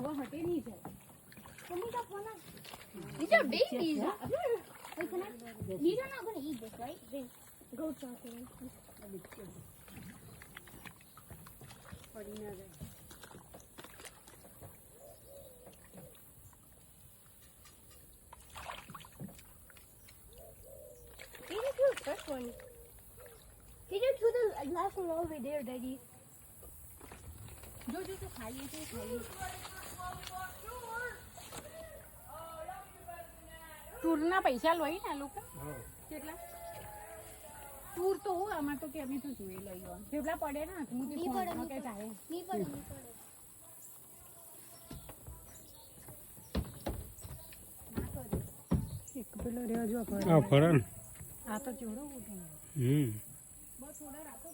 હવે હટે નહીં જાય. These are babies. Wait, can I? These are not going to eat this, right? They goats are going to. પડી ના જાય. He did to the first one. He did to the last one over there, Daddy. જો જો તો ખાઈએ છે ખાઈએ. ટૂરના પૈસા લઈ ને આ લોકો કેટલા ટૂર તો હું આમાં તો કે અમે તો જોઈ લઈએ જેટલા પડે ને હું તે ફોનમાં કે ચાલે Me put him. એક પેલો રહ્યો જો આ ફરન આ તો ચોરો ઉઠે હમ બસ થોડા રાખો